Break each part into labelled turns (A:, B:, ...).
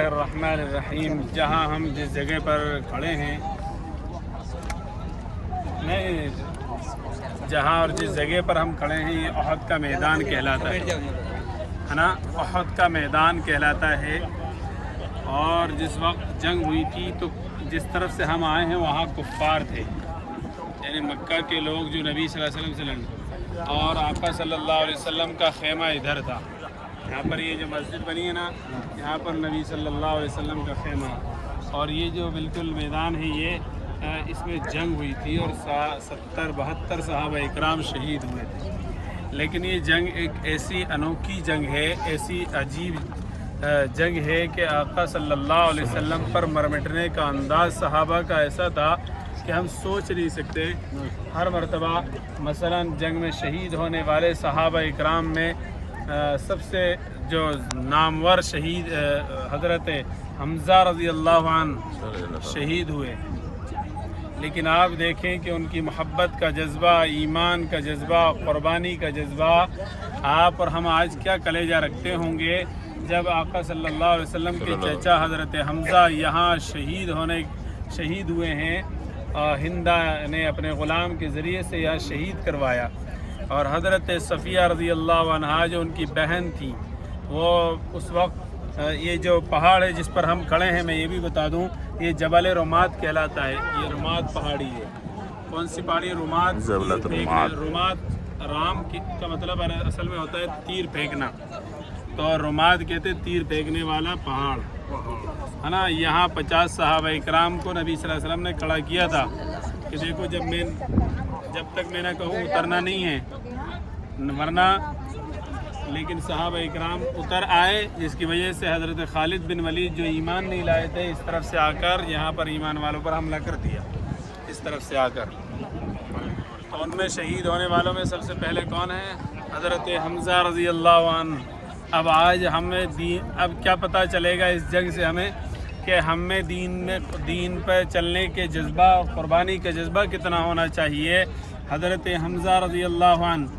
A: बिस्मिल्लाहिर्रहमानिर्रहीम। जहाँ हम जिस जगह पर खड़े हैं जहाँ और जिस जगह पर हम खड़े हैं ये उहद का मैदान कहलाता है ना। उहद का मैदान कहलाता है। और जिस वक्त जंग हुई थी तो जिस तरफ से हम आए हैं वहाँ कुफ़ार थे, यानी मक्का के लोग जो नबी सल्लल्लाहु अलैहि वसल्लम से लड़े, और आका सल्लल्लाहु अलैहि वसल्लम का खेमा इधर था। यहाँ पर ये जो मस्जिद बनी है ना, यहाँ पर नबी सल्लल्लाहु अलैहि वसल्लम का खेमा, और ये जो बिल्कुल मैदान है ये इसमें जंग हुई थी और 70-72 सहाबा इकराम शहीद हुए थे। लेकिन ये जंग एक ऐसी अनोखी जंग है, ऐसी अजीब जंग है कि आका सल्लल्लाहु अलैहि वसल्लम पर मरमिटने का अंदाज़ सहाबा का ऐसा था कि हम सोच नहीं सकते। हर मरतबा मसलन जंग में शहीद होने वाले सहाबा इकराम में सबसे जो नामवर शहीद हज़रत हमज़ा रज़ी अल्लाह अन्हु शहीद हुए। लेकिन आप देखें कि उनकी मोहब्बत का जज्बा, ईमान का जज्बा, क़ुरबानी का जज्बा, आप और हम आज क्या कलेजा रखते होंगे जब आका सल्लल्लाहु अलैहि वसल्लम के चचा हज़रत हमज़ा यहाँ शहीद हुए हैं। हिंदा ने अपने ग़ुलाम के ज़रिए से यहाँ शहीद करवाया। और हज़रत सफ़िया रज़ी अल्लाह अन्हा जो उनकी बहन थी, वो उस वक्त ये जो पहाड़ है जिस पर हम खड़े हैं, मैं ये भी बता दूं, ये जबल रुमात कहलाता है। ये रुमात पहाड़ी है। कौन सी पहाड़ी? रुमात। रुमात राम का मतलब असल में होता है तीर फेंकना, तो रुमात कहते तीर फेंकने वाला पहाड़ है ना। यहाँ 50 सहाबा इकराम को नबी सल्लल्लाहु अलैहि वसल्लम ने खड़ा किया था कि देखो जब तक मैं ना कहूँ उतरना नहीं है, वरना। लेकिन सहाबा इकराम उतर आए, जिसकी वजह से हज़रत खालिद बिन वलीद जो ईमान नहीं लाए थे, इस तरफ से आकर यहाँ पर ईमान वालों पर हमला कर दिया, इस तरफ से आकर। तो उनमें शहीद होने वालों में सबसे पहले कौन है? हज़रत हमज़ा रज़ी अल्लाह अन्हु। अब आज हमें अब क्या पता चलेगा इस जंग से हमें कि हमें दीन पर चलने के जज्बा, क़ुरबानी का जज्बा कितना होना चाहिए। हज़रत हमज़ा रज़ी अल्लाह अन्हु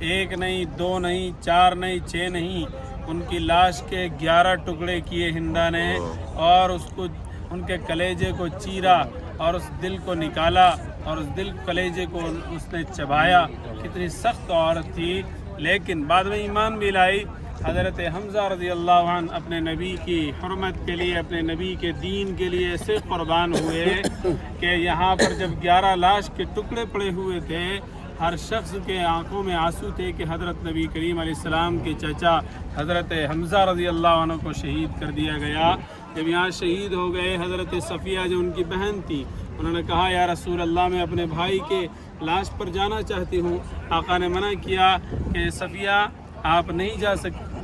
A: 1 नहीं, 2 नहीं, 4 नहीं, 6 नहीं, उनकी लाश के 11 टुकड़े किए हिंदा ने, और उसको उनके कलेजे को चीरा और उस दिल को निकाला और उस कलेजे को उसने चबाया। कितनी सख्त औरत थी, लेकिन बाद में ईमान भी लाई। हज़रत हमज़ा रज़ी अल्लाह अन्हु अपने नबी की हुर्मत के लिए, अपने नबी के दीन के लिए ऐसे क़ुरबान हुए कि यहाँ पर जब 11 लाश के टुकड़े पड़े हुए थे, हर शख्स के आंखों में आंसू थे कि हज़रत नबी करीम अलैहिस्सलाम के चचा हज़रत हमज़ा रज़ी अल्लाह अन्हु को शहीद कर दिया गया। जब यहाँ शहीद हो गए, हज़रत सफ़िया जो उनकी बहन थी, उन्होंने कहा या रसूल अल्लाह, मैं अपने भाई के लाश पर जाना चाहती हूँ। आका ने मना किया कि सफ़िया आप नहीं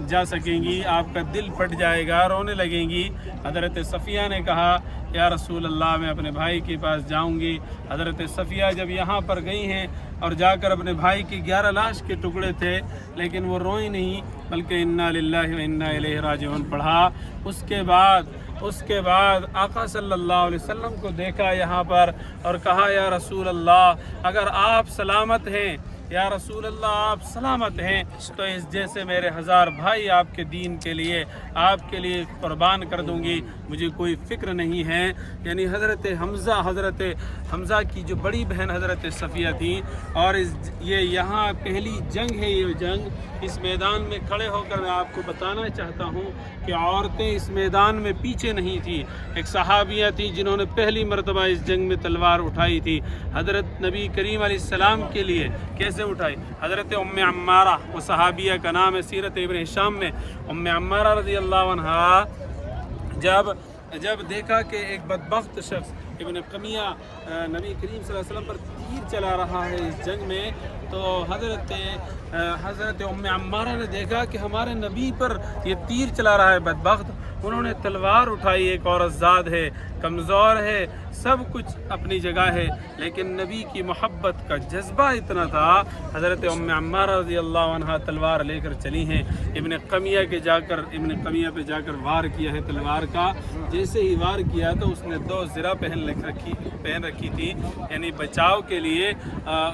A: जा सकेंगी, आपका दिल फट जाएगा, रोने लगेंगी। हज़रत सफ़िया ने कहा या रसूल अल्लाह, मैं अपने भाई के पास जाऊंगी। हज़रत सफ़िया जब यहाँ पर गई हैं और जाकर अपने भाई के 11 लाश के टुकड़े थे, लेकिन वो रोई नहीं, बल्कि इन्ना लिल्लाहि व इन्ना इलैहि राजिऊन पढ़ा। उसके बाद आका सल्लल्लाहु अलैहि वसल्लम को देखा यहाँ पर और कहा या रसूल अल्लाह, अगर आप सलामत हैं, या रसूल अल्लाह आप सलामत हैं, तो इस जैसे मेरे 1000 भाई आपके दीन के लिए, आपके लिए कुर्बान कर दूंगी, मुझे कोई फ़िक्र नहीं है। यानी हज़रत हमज़ा की जो बड़ी बहन हज़रत सफ़िया थी। और ये यहाँ पहली जंग है। ये जंग इस मैदान में खड़े होकर मैं आपको बताना चाहता हूँ कि औरतें इस मैदान में पीछे नहीं थी। एक सहाबिया थी जिन्होंने पहली मरतबा इस जंग में तलवार उठाई थी, हज़रत नबी करीम अलैहिस्सलाम के लिए। कैसे उठाई? हज़रत उम्मे अम्मारा, वो सहाबिया का नाम है, सीरत इब्न हिशाम में उम्मे अम्मारा रज़ी अल्लाह अन्हा जब देखा कि एक बदबख्त शख्स इब्न कमिया नबी करीम सल्लल्लाहु अलैहि वसल्लम पर तीर चला रहा है इस जंग में, तो हज़रत उम्मे अम्मारा ने देखा कि हमारे नबी पर ये तीर चला रहा है बदबख्त। उन्होंने तलवार उठाई। एक औरत ज़ाद है, कमज़ोर है, सब कुछ अपनी जगह है, लेकिन नबी की मोहब्बत का जज्बा इतना था। हज़रत उम्मे अम्मारा रज़ी अल्लाह अन्हा तलवार लेकर चली हैं। इब्न कमिया पे जाकर वार किया है तलवार का। जैसे ही वार किया तो उसने 2 ज़रा पहन रखी थी, यानी बचाव के लिए।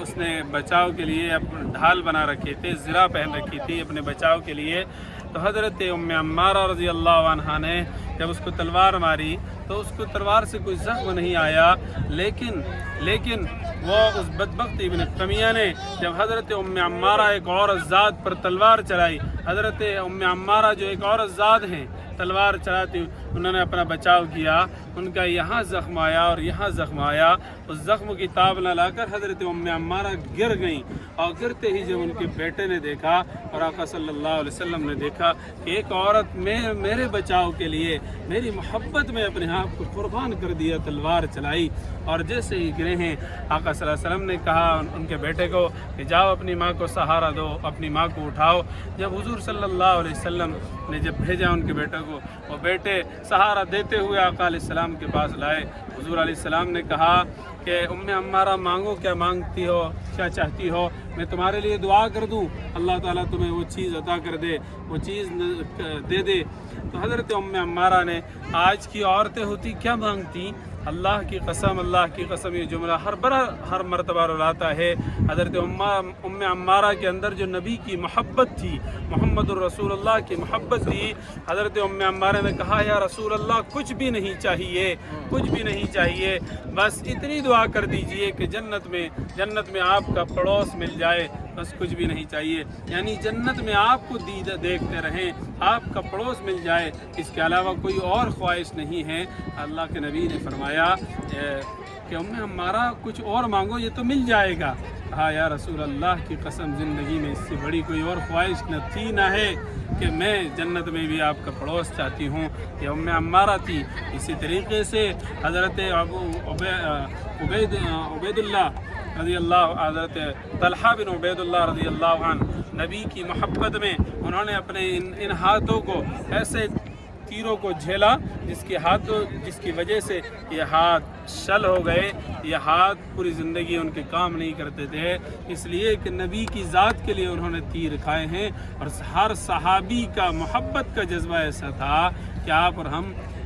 A: उसने बचाव के लिए अपने ढाल बना रखे थे, ज़रा पहन रखी थी अपने बचाव के लिए। तो हज़रत उम्मे अम्मारा रज़ी अल्लाह अन्हा ने जब उसको तलवार मारी तो उसको तलवार से कोई ज़ख्म नहीं आया, लेकिन वो उस बदबख्त इब्न कमिया ने जब हज़रत उम्मे अम्मारा एक और ज़ात पर तलवार चलाई, हज़रत उम्मे अम्मारा जो एक और ज़ात हैं तलवार चलाती, उन्होंने अपना बचाव किया, उनका यहाँ ज़ख्म आया और यहाँ ज़ख्म आया, उस ज़ख्म की ताब न लाकर हज़रत उम्मे अम्मारा गिर गईं, और गिरते ही जब उनके बेटे ने देखा और आका सल्लल्लाहु अलैहि वसल्लम ने देखा कि एक औरत मेरे बचाव के लिए मेरी मोहब्बत में अपने आप को कुर्बान कर दिया, तलवार चलाई, और जैसे ही गिरे हैं आका सल्लल्लाहु अलैहि वसल्लम ने कहा उनके बेटे को कि जाओ अपनी माँ को सहारा दो, अपनी माँ को उठाओ। जब हुजूर सल्लल्लाहु अलैहि वसल्लम ने जब भेजा उनके बेटे को, वो बेटे सहारा देते हुए आका अलैहिस्सलाम के पास लाए। हुजूर अलैहिस्सलाम ने कहा कि उम्मे अम्मारा मांगो, क्या मांगती हो, क्या चाहती हो, मैं तुम्हारे लिए दुआ कर दूं, अल्लाह ताला तुम्हें वो चीज़ अता कर दे, वो चीज़ दे दे। तो हज़रत उम्मे अम्मारा ने, आज की औरतें होती क्या मांगती, अल्लाह की कसम ये जुमला हर मरतबा रुलाता है। हज़रत उम्मे अम्मारा के अंदर जो नबी की मोहब्बत थी, मुहम्मदुर रसूलुल्लाह की मोहब्बत थी, हज़रत उम्मे अम्मारा ने कहा या रसूलल्लाह कुछ भी नहीं चाहिए, बस इतनी दुआ कर दीजिए कि जन्नत में आपका पड़ोस मिल जाए, बस कुछ भी नहीं चाहिए, यानी जन्नत में आपको देखते रहें, आपका पड़ोस मिल जाए, इसके अलावा कोई और ख्वाहिश नहीं है। अल्लाह के नबी ने फरमाया कि उम्मे अम्मारा कुछ और मांगो, ये तो मिल जाएगा। कहा या रसूल अल्लाह की कसम, ज़िंदगी में इससे बड़ी कोई और ख्वाहिश न थी न है कि मैं जन्नत में भी आपका पड़ोस चाहती हूँ। ये उम्मे अम्मारा थी। इसी तरीके से हज़रत उबैदुल्लाह रज़ी अल्लाह, हज़रत तलहा बिन उबैदुल्लाह रज़ी अल्लाह अन्हु, नबी की मोहब्बत में उन्होंने अपने इन हाथों को ऐसे तीरों को झेला जिसकी वजह से ये हाथ शल हो गए, ये हाथ पूरी ज़िंदगी उनके काम नहीं करते थे, इसलिए कि नबी की ज़ात के लिए उन्होंने तीर खाए हैं। और हर सहाबी का मोहब्बत का जज्बा ऐसा था कि आप और हम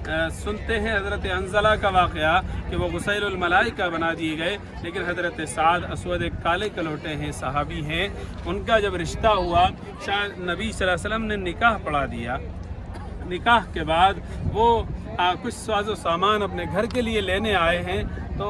A: सुनते हैं हज़रत अंज़ला का वाक़या कि वो गुसैलुल मलाइका बना दिए गए, लेकिन हज़रत साद अस्वद एक काले कलोटे हैं, सहाबी हैं, उनका जब रिश्ता हुआ शायद नबी सल्लल्लाहु अलैहि वसल्लम ने निकाह पढ़ा दिया। निकाह के बाद वो कुछ साजो सामान अपने घर के लिए लेने आए हैं, तो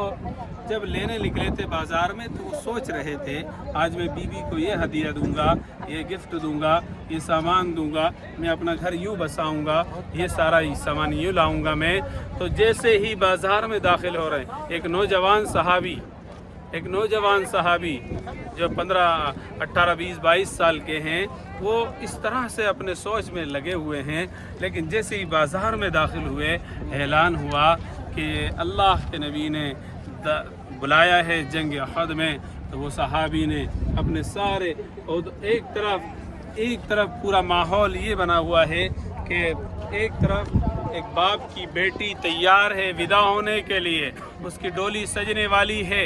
A: जब लेने निकले थे बाज़ार में तो वो सोच रहे थे आज मैं बीवी को ये हदिया दूंगा, ये गिफ्ट दूंगा, ये सामान दूंगा, मैं अपना घर यूँ बसाऊंगा, ये सारा सामान यूँ लाऊंगा मैं। तो जैसे ही बाज़ार में दाखिल हो रहे हैं, एक नौजवान सहाबी जो 15, 18, 20, 22 साल के हैं, वो इस तरह से अपने सोच में लगे हुए हैं, लेकिन जैसे ही बाज़ार में दाखिल हुए ऐलान हुआ कि अल्लाह के नबी ने बुलाया है जंग अहद में, तो वो सहाबी ने अपने सारे, एक तरफ पूरा माहौल ये बना हुआ है कि एक तरफ एक बाप की बेटी तैयार है विदा होने के लिए, उसकी डोली सजने वाली है,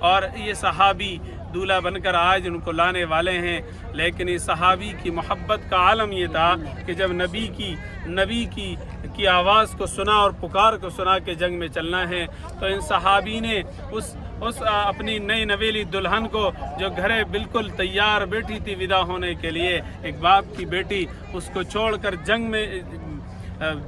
A: और ये सहाबी दूल्हा बनकर आज उनको लाने वाले हैं। लेकिन इस सहाबी की मोहब्बत का आलम ये था कि जब नबी की आवाज़ को सुना और पुकार को सुना कि जंग में चलना है, तो इन सहाबी ने उस अपनी नई नवेली दुल्हन को, जो घरे बिल्कुल तैयार बैठी थी विदा होने के लिए, एक बाप की बेटी, उसको छोड़कर जंग में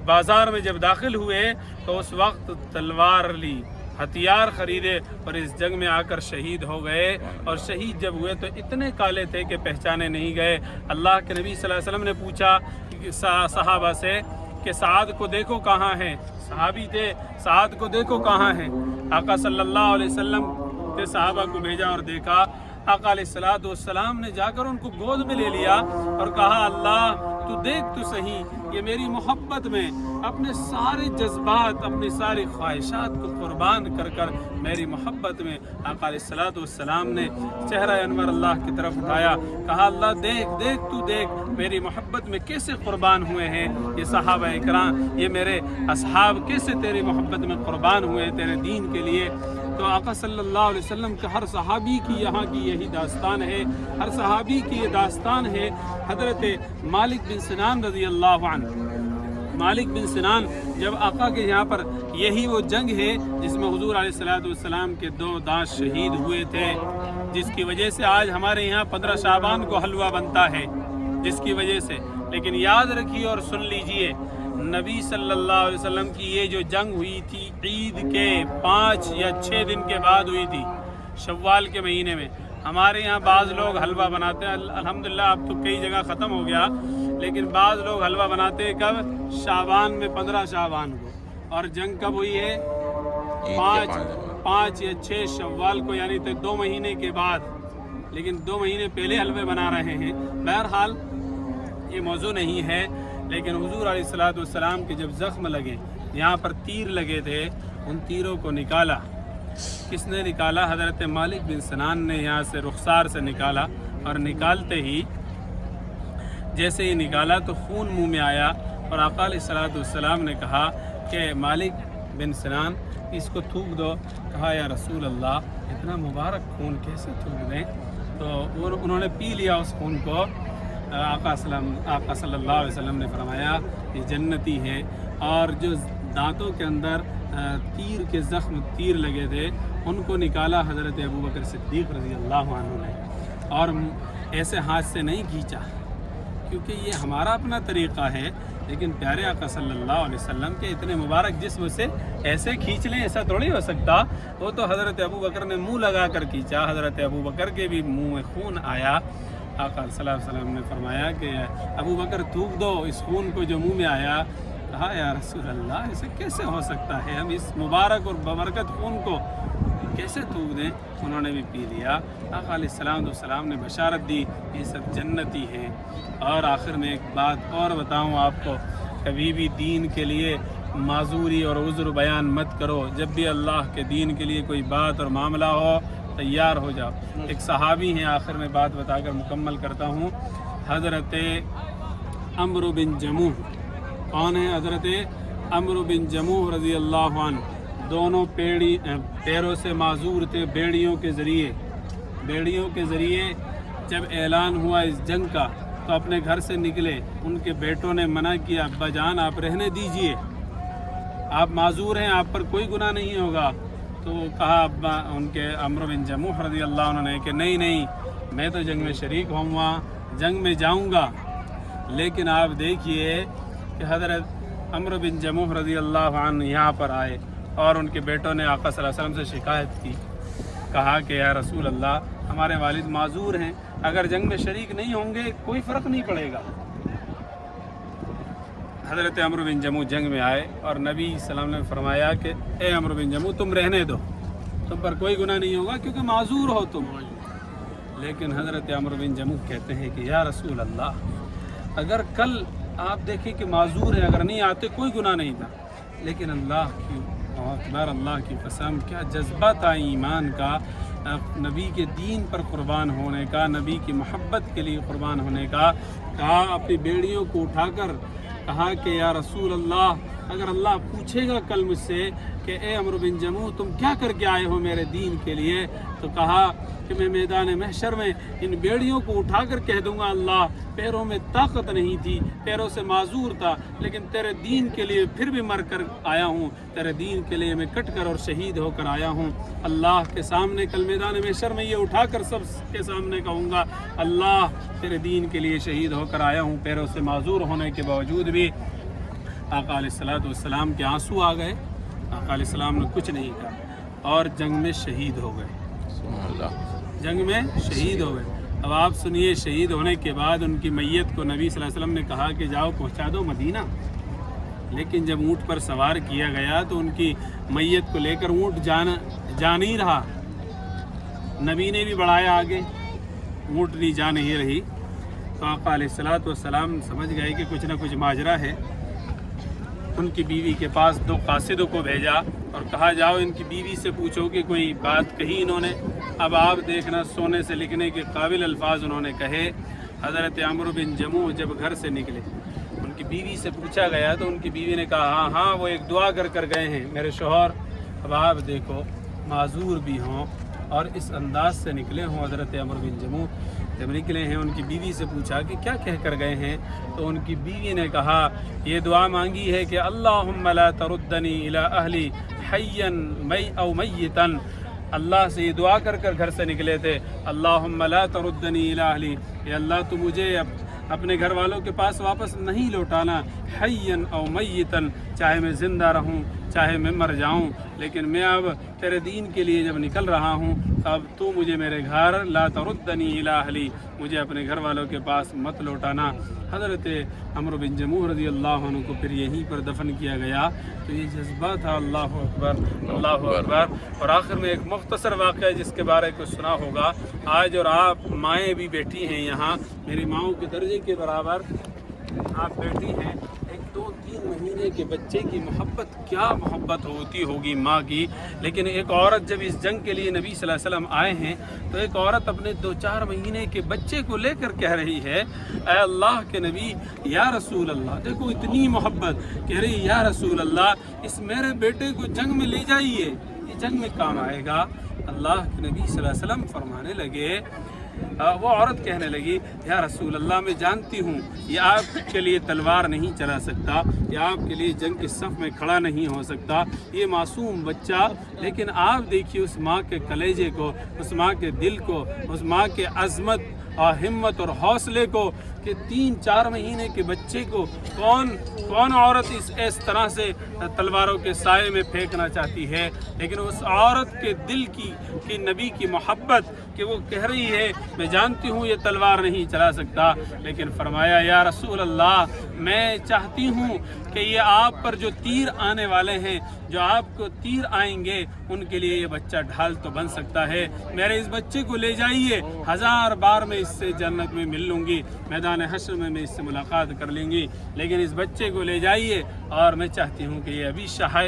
A: बाज़ार में जब दाखिल हुए तो उस वक्त तलवार ली, हथियार ख़रीदे और इस जंग में आकर शहीद हो गए। और शहीद जब हुए तो इतने काले थे कि पहचाने नहीं गए। अल्लाह के नबी सल्लल्लाहु अलैहि वसल्लम ने पूछा सहाबा से कि साद को देखो कहाँ है, सहाबी थे, साद को देखो कहाँ है। आका सल्लल्लाहु अलैहि वसल्लम ने सहाबा को भेजा और देखा, आका अलैहिस्सलातु वस्सलाम ने जाकर उनको गोद में ले लिया और कहा अल्लाह तू देख तो सही, ये मेरी मोहब्बत में अपने सारे जज्बात, अपनी सारी ख्वाहिशात को कुर्बान कर कर मेरी मोहब्बत में आका अलैहिस्सलातु वस्सलाम ने चेहरा अनवर अल्लाह की तरफ उठाया, कहा अल्लाह देख तू देख मेरी मोहब्बत में कैसे कुर्बान हुए हैं ये सहाबा इकराम, ये मेरे असहाब कैसे तेरी मोहब्बत में कुर्बान हुए तेरे दीन के लिए। तो आका सल्लल्लाहु अलैहि वसल्लम का हर सहाबी की यहाँ की यही दास्तान है, हर सहाबी की ये दास्तान है। हज़रत मालिक बिन सिनान रज़ी अल्लाह अन्हु, मालिक बिन सिनान जब आका के यहाँ पर, यही वो जंग है जिसमें हुजूर अलैहिस्सलातु वस्सलाम के 2 दांत शहीद हुए थे, जिसकी वजह से आज हमारे यहाँ 15 शाबान को हलवा बनता है, जिसकी वजह से। लेकिन याद रखिए और सुन लीजिए نبی صلی اللہ علیہ وسلم کی یہ جو جنگ ہوئی تھی عید کے 5 یا 6 دن کے بعد ہوئی تھی، شوال کے مہینے میں۔ ہمارے یہاں بعض لوگ حلوہ بناتے ہیں، الحمدللہ اب تو کئی جگہ ختم ہو گیا، لیکن بعض لوگ حلوہ بناتے ہیں کب؟ شعبان میں، 15 شعبان کو۔ اور جنگ کب ہوئی ہے؟ 5 یا 6 شوال کو، یعنی 2 مہینے کے بعد، لیکن 2 مہینے پہلے حلوے بنا رہے ہیں۔ بہرحال یہ موضوع نہیں ہے، لیکن حضور علیہ السلام کے جب زخم لگے، یہاں پر تیر لگے تھے، ان تیروں کو نکالا۔ کس نے نکالا؟ حضرت مالک بن سنان نے یہاں سے رخسار سے نکالا، اور نکالتے ہی جیسے ہی نکالا تو خون منہ میں آیا، اور آقا علیہ السلام نے کہا کہ مالک بن سنان اس کو تھوک دو۔ کہا یا رسول اللہ اتنا مبارک خون کیسے تھوک دیں؟ تو انہوں نے پی لیا اس خون کو۔ آقا صلی اللہ علیہ وسلم نے فرمایا کہ جنتی ہے۔ اور جو دانتوں کے اندر تیر کے زخم تیر لگے تھے، ان کو نکالا حضرت ابوبکر صدیق رضی اللہ عنہ نے، اور ایسے ہاتھ سے نہیں کھینچا، کیونکہ یہ ہمارا اپنا طریقہ ہے، لیکن پیارے آقا صلی اللہ علیہ وسلم کے اتنے مبارک جسم سے ایسے کھینچ لیں، ایسا تھوڑی ہو سکتا۔ وہ تو حضرت ابوبکر نے منہ لگا کر کھینچا، حضرت ابوبکر کے بھی منہ میں خون آیا۔ آقا صلی اللہ علیہ وسلم نے فرمایا کہ ابوبکر تھوک دو اس خون کو جو منہ میں آیا۔ کہا یا رسول اللہ ایسے کیسے ہو سکتا ہے، ہم اس مبارک اور ببرکت خون کو کیسے تھوک دیں؟ انہوں نے بھی پی لیا۔ آقا علیہ السلام نے بشارت دی یہ سب جنتی ہیں۔ اور آخر میں ایک بات اور بتاؤں آپ کو، کبھی بھی دین کے لیے معذوری اور عذر بیان مت کرو۔ جب بھی اللہ کے دین کے لیے کوئی بات اور معاملہ ہو تیار ہو جاؤ۔ ایک صحابی ہیں، آخر میں بات بتا کر مکمل کرتا ہوں، حضرت عمرو بن جموح۔ کون ہے؟ حضرت عمرو بن جموح رضی اللہ عنہ۔ دونوں پیروں سے معذور تھے بیڑیوں کے ذریعے جب اعلان ہوا اس جنگ کا تو اپنے گھر سے نکلے۔ ان کے بیٹوں نے منع کیا، ابا جان آپ رہنے دیجئے، آپ معذور ہیں، آپ پر کوئی گناہ نہیں ہوگا۔ تو کہا ابا ان کے عمرو بن جموح رضی اللہ عنہ نے کہ نہیں میں تو جنگ میں شریک ہوں گا، جنگ میں جاؤں گا۔ لیکن آپ دیکھیے کہ حضرت عمرو بن جموح رضی اللہ عنہ یہاں پر آئے، اور ان کے بیٹوں نے آقا صلی اللہ علیہ وسلم سے شکایت کی۔ کہا کہ یا رسول اللہ ہمارے والد معذور ہیں، اگر جنگ میں شریک نہیں ہوں گے کوئی فرق نہیں پڑے گا۔ حضرت عمرو بن جموح جنگ میں آئے، اور نبی صلی اللہ علیہ وسلم نے فرمایا کہ اے عمرو بن جموح تم رہنے دو، تم پر کوئی گناہ نہیں ہوگا کیونکہ معذور ہو تم۔ لیکن حضرت عمرو بن جموح کہتے ہیں کہ یا رسول اللہ اگر کل آپ دیکھیں کہ معذور ہیں، اگر نہیں آتے کوئی گناہ نہیں تھا، لیکن اللہ کی قسم کیا جذبہ تھا ایمان کا، نبی کے دین پر قربان ہونے کا، نبی کی محبت کے لیے قربان ہونے کا۔ کہا اپنی بیڑیوں کو اٹھا کر کہا کہ یا رسول اللہ اگر اللہ پوچھے گا کل مجھ سے کہ اے عمرو بن جموح تم کیا کر کے آئے ہو میرے دین کے لیے، تو کہا کہ میں میدان محشر میں ان بیڑیوں کو اٹھا کر کہہ دوں گا اللہ پیروں میں طاقت نہیں تھی، پیروں سے معذور تھا، لیکن تیرے دین کے لیے پھر بھی مر کر آیا ہوں، تیرے دین کے لیے میں کٹ کر اور شہید ہو کر آیا ہوں۔ اللہ کے سامنے کل میدان محشر میں یہ اٹھا کر سب کے سامنے کہوں گا اللہ تیرے دین کے لیے شہید ہو کر آیا ہوں، پیروں سے معذور ہونے کے باوجود بھی۔ آقا علیہ السلام کے آنسو آ گئے، آقا علیہ السلام نے کچھ نہیں کہا اور جنگ میں شہید ہو گئے، جنگ میں شہید ہو گئے۔ اب آپ سنیے، شہید ہونے کے بعد ان کی میت کو نبی صلی اللہ علیہ وسلم نے کہا کہ جاؤ پہنچا دو مدینہ، لیکن جب اونٹ پر سوار کیا گیا تو ان کی میت کو لے کر اونٹ جا نہیں رہا، نبی نے بھی بڑھایا آگے، اونٹنی جا نہیں رہی، تو آقا علیہ السلام سمجھ گئے کہ کچھ نہ کچھ ماجرا ہے۔ ان کی بیوی کے پاس 2 قاصدوں کو بھیجا اور کہا جاؤ ان کی بیوی سے پوچھو کہ کوئی بات کہی انہوں نے۔ اب آپ دیکھنا سونے سے لکھنے کے قابل الفاظ انہوں نے کہے۔ حضرت عمرو بن جموح جب گھر سے نکلے ان کی بیوی سے پوچھا گیا تو ان کی بیوی نے کہا ہاں وہ ایک دعا کر گئے ہیں میرے شوہر۔ اب آپ دیکھو معذور بھی ہوں اور اس انداز سے نکلے ہوں حضرت عمرو بن جموح، جب نکلے ہیں ان کی بیوی سے پوچھا کہ کیا کہہ کر گئے ہیں، تو ان کی بیوی نے کہا یہ دعا مانگی ہے کہ اللہم لا تردنی الی اہلی حیا او میتا۔ اللہ سے یہ دعا کر گھر سے نکلے تھے، اللہم لا تردنی الی اہلی، کہ اللہ تو مجھے اپنے گھر والوں کے پاس واپس نہیں لوٹانا، حیًّا او میتًا، چاہے میں زندہ رہوں چاہے میں مر جاؤں، لیکن میں اب تیرے دین کے لیے جب نکل رہا ہوں اب تو مجھے میرے گھر لا تردنی الی اہلی، مجھے اپنے گھر والوں کے پاس مت لوٹانا۔ حضرت عمرو بن جموح رضی اللہ عنہ کو پھر یہیں پر دفن کیا گیا۔ تو یہ جذبہ تھا، اللہ اکبر اللہ اکبر۔ اور آخر میں ایک مختصر واقعہ جس کے بارے کو سنا ہوگا، آج اور آپ مائیں بھی بیٹھی ہیں یہاں، میری ماؤں کے درجے کے برابر آپ بیٹھی ہیں، 2-3 مہینے کے بچے کی محبت کیا محبت ہوتی ہوگی ماں کی۔ لیکن ایک عورت جب اس جنگ کے لیے نبی صلی اللہ علیہ وسلم آئے ہیں تو ایک عورت اپنے 2-4 مہینے کے بچے کو لے کر کہہ رہی ہے، اے اللہ کے نبی یا رسول اللہ، دیکھو اتنی محبت، کہہ رہی یا رسول اللہ اس میرے بیٹے کو جنگ میں لے جائیے، یہ جنگ میں کام آئے گا۔ اللہ کے نبی صلی اللہ علیہ وسلم فرمانے لگے، وہ عورت کہنے لگی، یا رسول اللہ میں جانتی ہوں یہ آپ کے لیے تلوار نہیں چلا سکتا، یہ آپ کے لیے جنگ کے صف میں کھڑا نہیں ہو سکتا، یہ معصوم بچہ، لیکن آپ دیکھیے اس ماں کے کلیجے کو، اس ماں کے دل کو، اس ماں کے عظمت اور ہمت اور حوصلے کو، کہ 3-4 مہینے کے بچے کو کون عورت اس طرح سے تلواروں کے سائے میں پھینکنا چاہتی ہے، لیکن اس عورت کے دل کی نبی کی محبت کہ وہ کہہ رہی ہے میں جانتی ہوں یہ تلوار نہیں چلا سکتا، لیکن فرمایا یا رسول اللہ میں چاہتی ہوں کہ یہ آپ پر جو تیر آنے والے ہیں، جو آپ کو تیر آئیں گے ان کے لیے یہ بچہ ڈھال تو بن سکتا ہے، میرے اس بچے کو لے جائیے، 1000 بار میں اس سے جنت میں مل لوں گی، میدان حشر میں اس سے ملاقات کر لیں گی، لیکن اس بچے کو لے جائیے اور میں چاہتی ہوں کہ یہ ابھی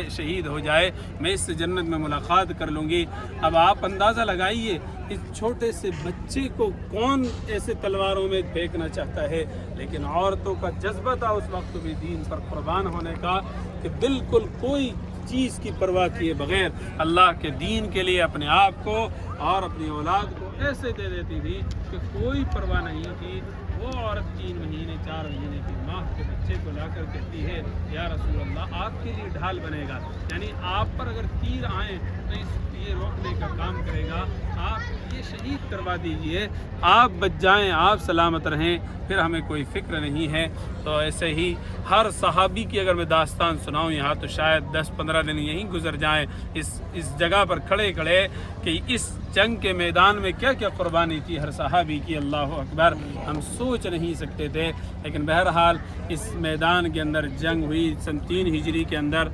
A: شہید ہو جائے، میں اس سے جنت میں ملاقات کر لوں گی۔ اب آپ اندازہ لگائیے اس چھوٹے سے بچے کو کون ایسے تلواروں میں پھینکنا چاہتا ہے، لیکن عورتوں کا جذبہ تھا اس وقت بھی دین پر قربان ہونے کا، کہ بالکل کوئی چیز کی پرواہ کیے بغیر اللہ کے دین کے لیے اپنے آپ کو اور اپنی اولاد کو ایسے دے دیتی تھی کہ کوئی پرواہ نہیں تھی۔ وہ عورت 3 مہینے 4 مہینے کی ماں کے بچے کو لا کر کہتی ہے یا رسول اللہ آپ کے لیے ڈھال بنے گا، یعنی آپ پر اگر تیر آئیں تو یہ روکنے کا کام کرے گا، آپ یہ شہید کروا دیجئے، آپ بچ جائیں، آپ سلامت رہیں، پھر ہمیں کوئی فکر نہیں ہے۔ تو ایسے ہی ہر صحابی کی اگر میں داستان سناؤں یہاں تو شاید 10-15 دن یہیں گزر جائیں اس جگہ پر کھڑے کھڑے، کہ اس جنگ کے میدان میں کیا کیا قربانی تھی ہر صحابی کی، اللہ اکبر، ہم سوچ نہیں سکتے تھے۔ لیکن بہرحال اس میدان کے اندر جنگ ہوئی سن 3 ہجری کے اندر،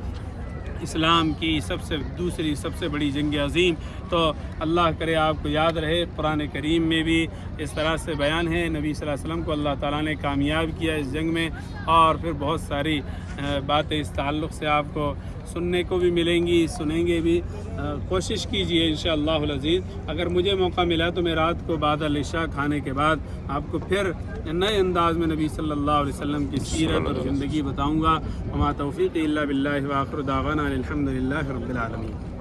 A: اسلام کی دوسری سب سے بڑی جنگ عظیم۔ تو اللہ کرے آپ کو یاد رہے، قرآن کریم میں بھی اس طرح سے بیان ہے، نبی صلی اللہ علیہ وسلم کو اللہ تعالیٰ نے کامیاب کیا اس جنگ میں، اور پھر بہت ساری باتیں اس تعلق سے آپ کو سننے کو بھی ملیں گی، سنیں گے بھی۔ کوشش کیجئے انشاءاللہ العزیز، اگر مجھے موقع ملا تو میں رات کو بعد العشاء کھانے کے بعد آپ کو پھر نئے انداز میں نبی صلی اللہ علیہ وسلم کی سیرت اور زندگی بتاؤں گا۔ وما توفیقی الا باللہ، وآخر دعوانا الحمدللہ رب العالمین۔